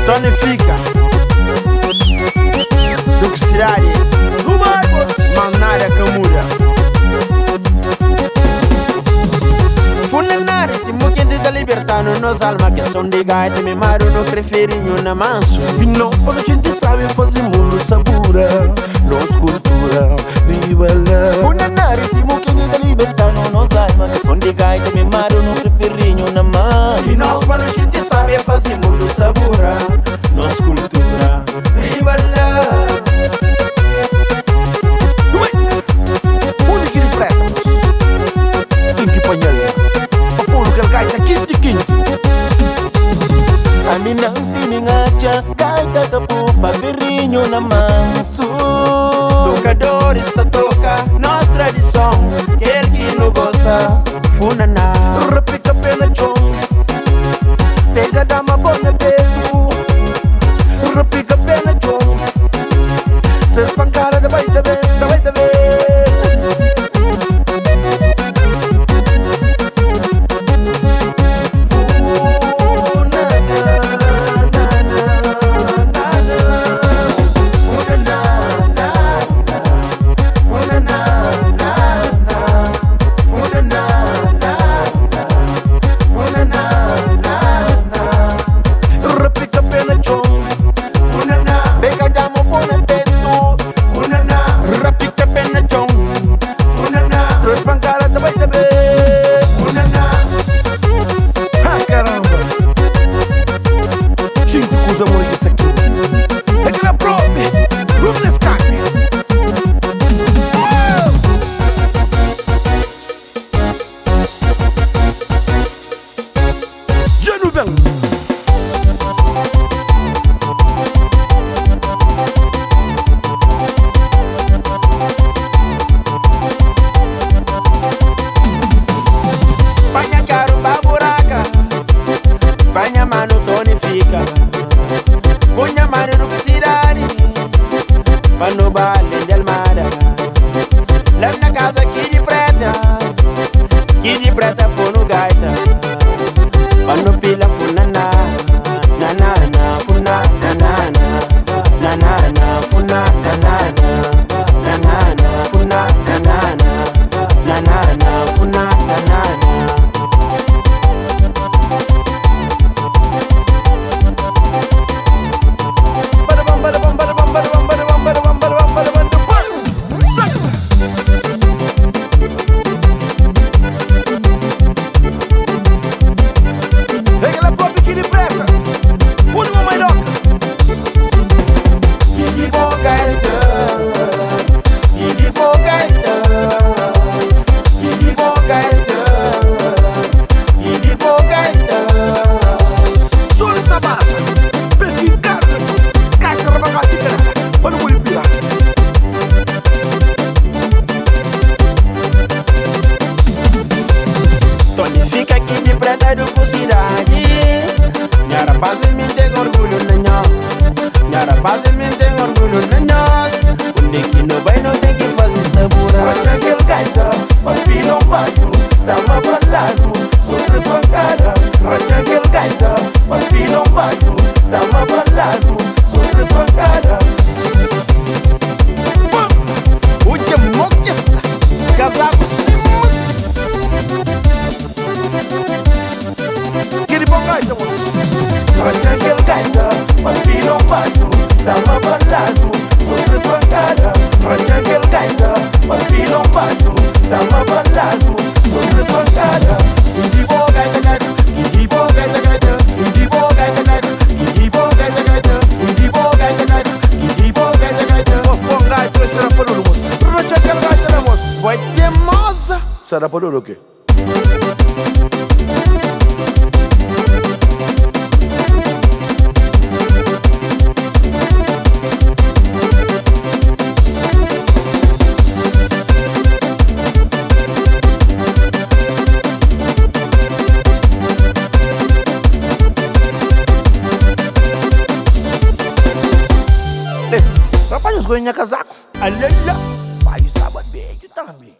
Tonifica Duxirari Manária Camura Funenare Ti muquente da libertano Nos alma que são de gaita Me maro no preferinho na manso E nós quando a gente sabe fazemos sabura Nos cultura viva lá Funenare Ti muquente da libertano Nos alma que são de gaita Me maro no preferinho na manso E nós quando a gente sabe fazemos sabura Nos cultura viva lá A mim não se me engaja, gaita da pupa, berrinho na manso. Tocadores da toca, nossa tradição. Quer que não gosta, funaná. Repica pena chão, pega dama bona peito. Repica pena chão, três pancadas da baita bem, da baita bem. Punha mano no Duxirari Pano baile de Almada Lá na casa que de preta pô no gaita Pano pila funana Nanana funa nanana Nanana funa nanana Nanana funa nanana Nanana funa nanana Tonifica aqui de preta do Duxirari Minha rapaz me tem orgulho na nós Minha rapaz me tem orgulho na nós Onde que não vai não tem que fazer sabura Racha aquele gaita, papi não baio Dá uma balado, sobre sua cara Racha aquele gaita, papi não baio Dá uma balado, sobre sua cara O que moquista, casaco cima Gaita, moço. Racha aquele gaita, papi não baio Dá uma balado, sobre sua cara Racha aquele gaita, papi não baio Dá uma balado, sobre sua cara Indibo gaita gaita, indibo gaita gaita Indibo gaita gaita, indibo gaita gaita Indibo gaita gaita, indibo gaita gaita Moço, bom gaita, esse era por moço Racha aquele gaita, né, moço? Vai ter moça Será por o quê? Hey. ziko nyaka zako Alela bayisaba beki tambi